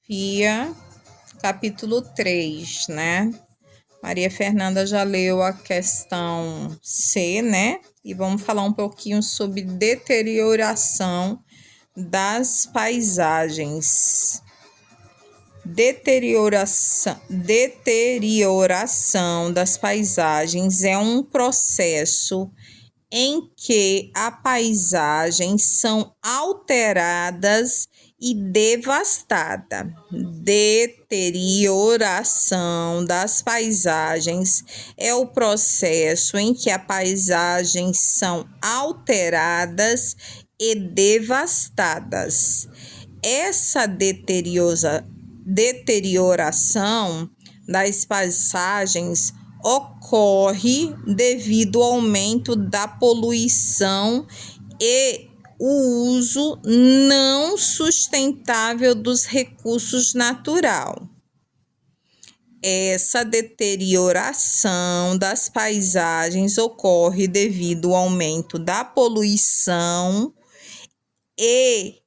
Geografia, capítulo 3, né? Maria Fernanda já leu a questão C, né? E vamos falar um pouquinho sobre deterioração das paisagens. Deterioração das paisagens é um processo em que as paisagens são alteradas e devastadas. Deterioração das paisagens é o processo em que as paisagens são alteradas e devastadas. Essa deterioração das paisagens ocorre devido ao aumento da poluição e o uso não sustentável dos recursos naturais. Essa deterioração das paisagens ocorre devido ao aumento da poluição e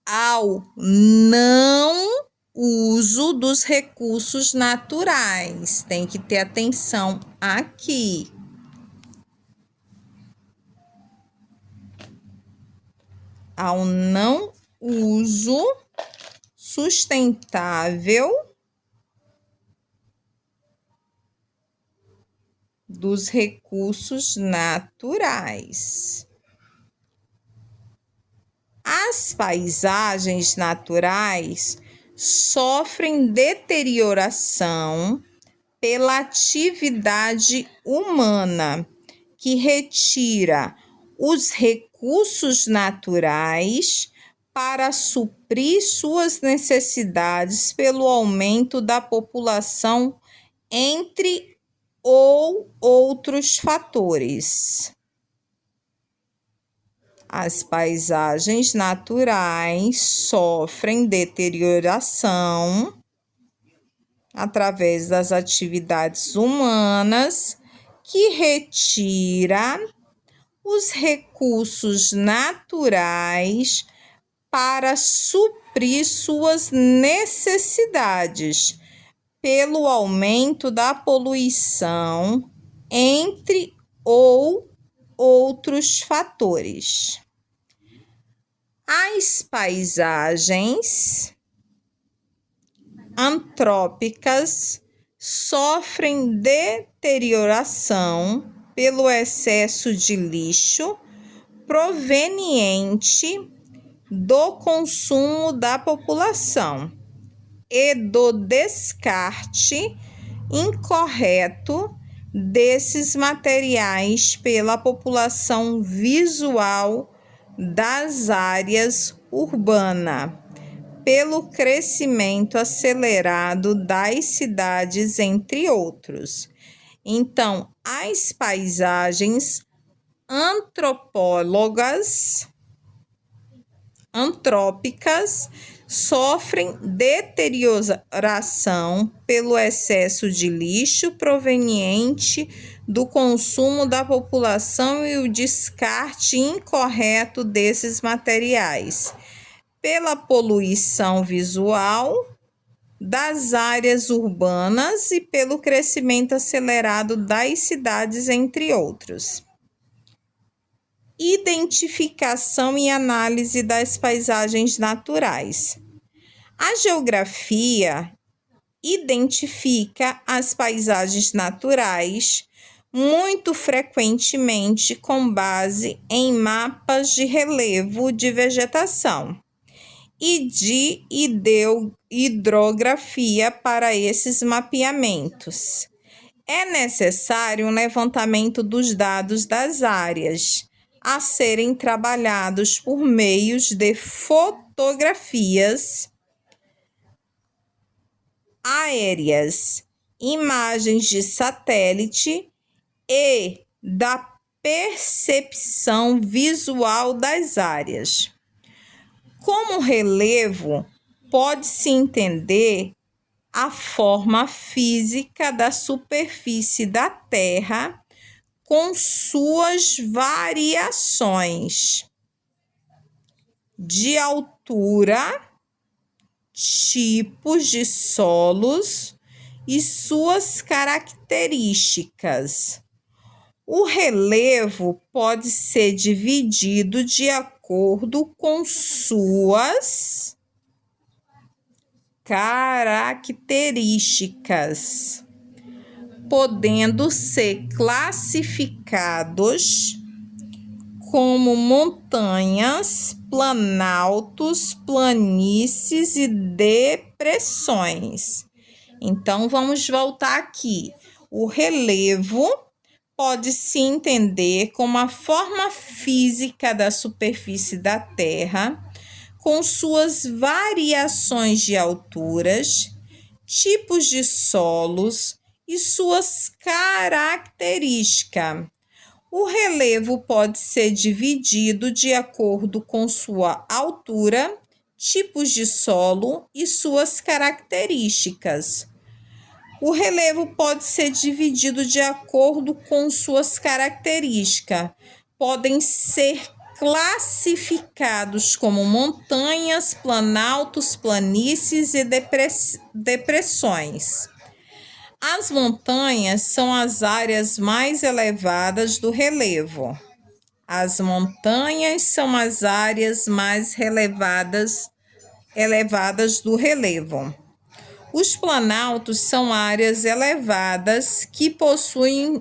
ao não uso dos recursos naturais. Tem que ter atenção aqui. Ao não uso sustentável dos recursos naturais. As paisagens naturais sofrem deterioração pela atividade humana, que retira os recursos naturais para suprir suas necessidades pelo aumento da população, entre outros fatores. As paisagens naturais sofrem deterioração através das atividades humanas, que retira os recursos naturais para suprir suas necessidades pelo aumento da poluição, entre outros fatores. As paisagens antrópicas sofrem deterioração pelo excesso de lixo proveniente do consumo da população e do descarte incorreto desses materiais pela população visual das áreas urbanas, pelo crescimento acelerado das cidades, entre outros. Então, as paisagens antrópicas sofrem deterioração pelo excesso de lixo proveniente do consumo da população e o descarte incorreto desses materiais, pela poluição visual das áreas urbanas e pelo crescimento acelerado das cidades, entre outros. Identificação e análise das paisagens naturais. A geografia identifica as paisagens naturais muito frequentemente com base em mapas de relevo de vegetação e de hidrografia. Para esses mapeamentos, é necessário um levantamento dos dados das áreas a serem trabalhados por meios de fotografias aéreas, imagens de satélite e da percepção visual das áreas. Como relevo, pode-se entender a forma física da superfície da Terra com suas variações de altura, tipos de solos e suas características. O relevo pode ser dividido de acordo com suas características, podendo ser classificados como montanhas, planaltos, planícies e depressões. Então, vamos voltar aqui. O relevo pode se entender como a forma física da superfície da Terra, com suas variações de alturas, tipos de solos e suas características. O relevo pode ser dividido de acordo com sua altura, tipos de solo e suas características. O relevo pode ser dividido de acordo com suas características. Podem ser classificados como montanhas, planaltos, planícies e depressões. As montanhas são as áreas mais elevadas do relevo. As montanhas são as áreas mais elevadas do relevo. Os planaltos são áreas elevadas que possuem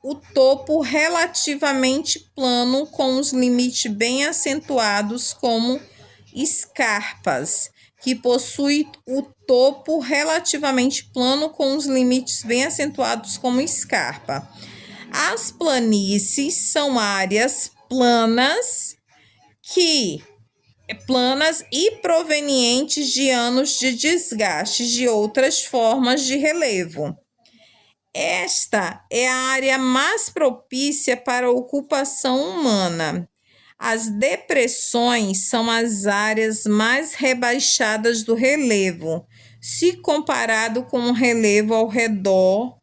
o topo relativamente plano com os limites bem acentuados como escarpas, que possui o topo relativamente plano com os limites bem acentuados como escarpa. As planícies são áreas planas e provenientes de anos de desgaste de outras formas de relevo. Esta é a área mais propícia para a ocupação humana. As depressões são as áreas mais rebaixadas do relevo, se comparado com o relevo ao redor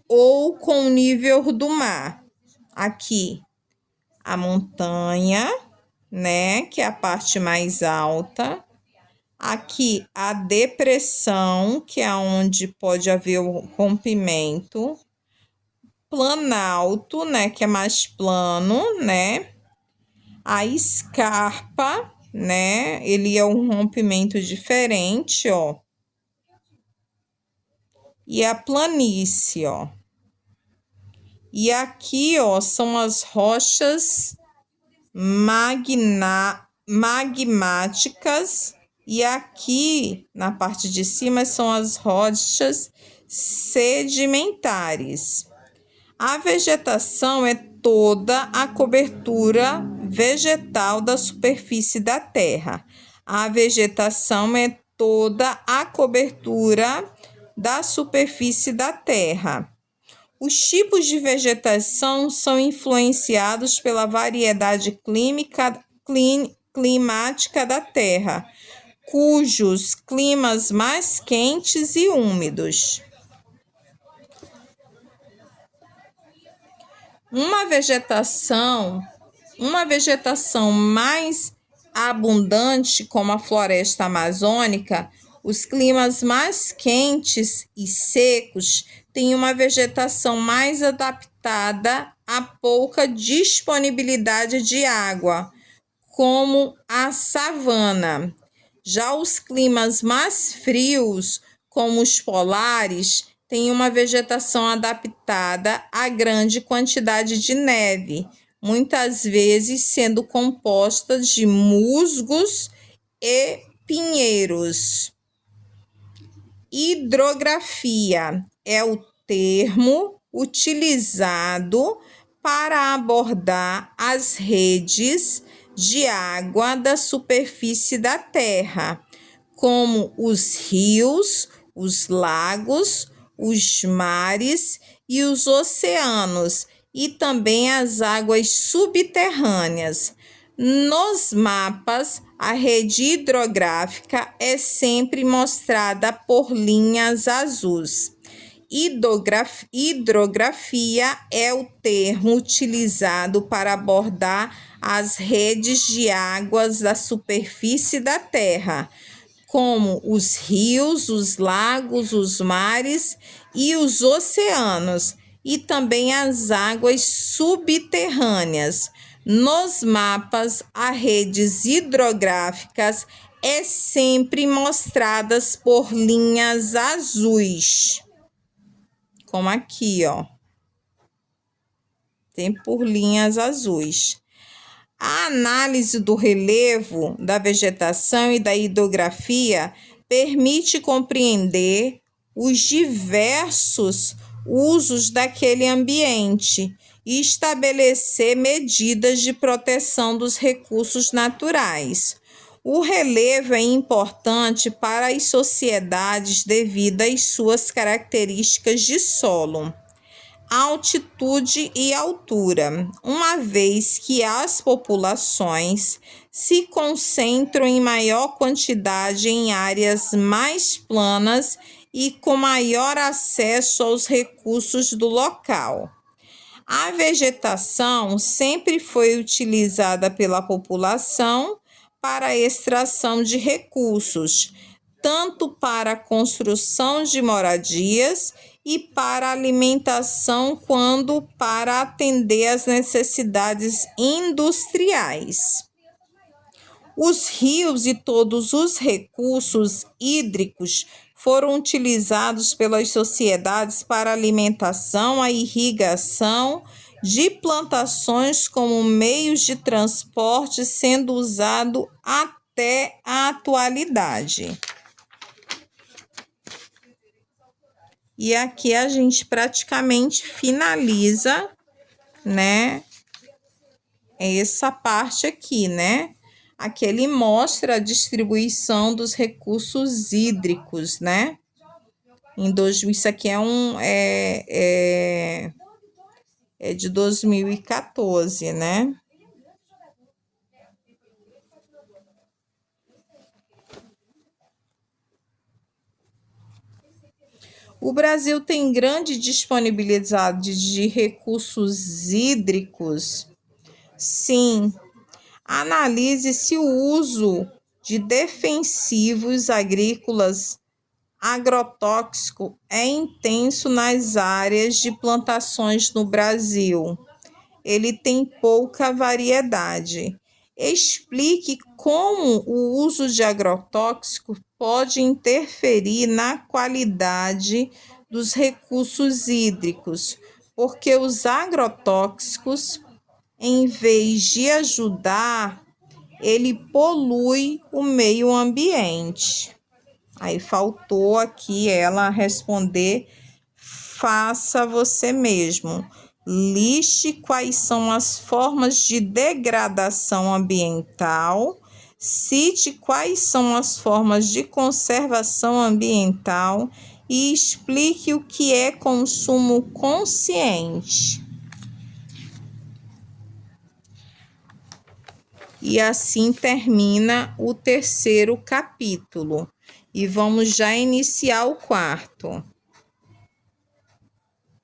ou com o nível do mar. Aqui, a montanha, né, que é a parte mais alta. Aqui, a depressão, que é onde pode haver o rompimento. Planalto, né, que é mais plano, né? A escarpa, né, ele é um rompimento diferente, ó. E a planície, ó. E aqui, ó, são as rochas magmáticas. E aqui, na parte de cima, são as rochas sedimentares. A vegetação é toda a cobertura vegetal da superfície da Terra. A vegetação é toda a cobertura da superfície da Terra. Os tipos de vegetação são influenciados pela variedade climática da Terra, cujos climas mais quentes e úmidos. Uma vegetação mais abundante, como a floresta amazônica, os climas mais quentes e secos têm uma vegetação mais adaptada a pouca disponibilidade de água, como a savana. Já os climas mais frios, como os polares, têm uma vegetação adaptada a grande quantidade de neve, muitas vezes sendo composta de musgos e pinheiros. Hidrografia é o termo utilizado para abordar as redes de água da superfície da Terra, como os rios, os lagos, os mares e os oceanos, e também as águas subterrâneas. Nos mapas, a rede hidrográfica é sempre mostrada por linhas azuis. Hidrografia é o termo utilizado para abordar as redes de águas da superfície da Terra, como os rios, os lagos, os mares e os oceanos, e também as águas subterrâneas. Nos mapas, as redes hidrográficas é sempre mostradas por linhas azuis, como aqui, ó. Tem por linhas azuis. A análise do relevo, da vegetação e da hidrografia permite compreender os diversos usos daquele ambiente e estabelecer medidas de proteção dos recursos naturais. O relevo é importante para as sociedades devido às suas características de solo, altitude e altura, uma vez que as populações se concentram em maior quantidade em áreas mais planas e com maior acesso aos recursos do local. A vegetação sempre foi utilizada pela população para a extração de recursos, tanto para a construção de moradias e para a alimentação, quanto para atender às necessidades industriais. Os rios e todos os recursos hídricos foram utilizados pelas sociedades para alimentação, a irrigação de plantações como meios de transporte, sendo usado até a atualidade. E aqui a gente praticamente finaliza, né, essa parte aqui, né? Aqui ele mostra a distribuição dos recursos hídricos, né? Isso aqui é de 2014, né? O Brasil tem grande disponibilidade de recursos hídricos? Sim. Analise-se o uso de defensivos agrícolas agrotóxico é intenso nas áreas de plantações no Brasil. Ele tem pouca variedade. Explique como o uso de agrotóxico pode interferir na qualidade dos recursos hídricos, porque os agrotóxicos, em vez de ajudar, ele polui o meio ambiente. Aí faltou aqui ela responder, faça você mesmo. Liste quais são as formas de degradação ambiental, cite quais são as formas de conservação ambiental e explique o que é consumo consciente. E assim termina o terceiro capítulo. E vamos já iniciar o quarto.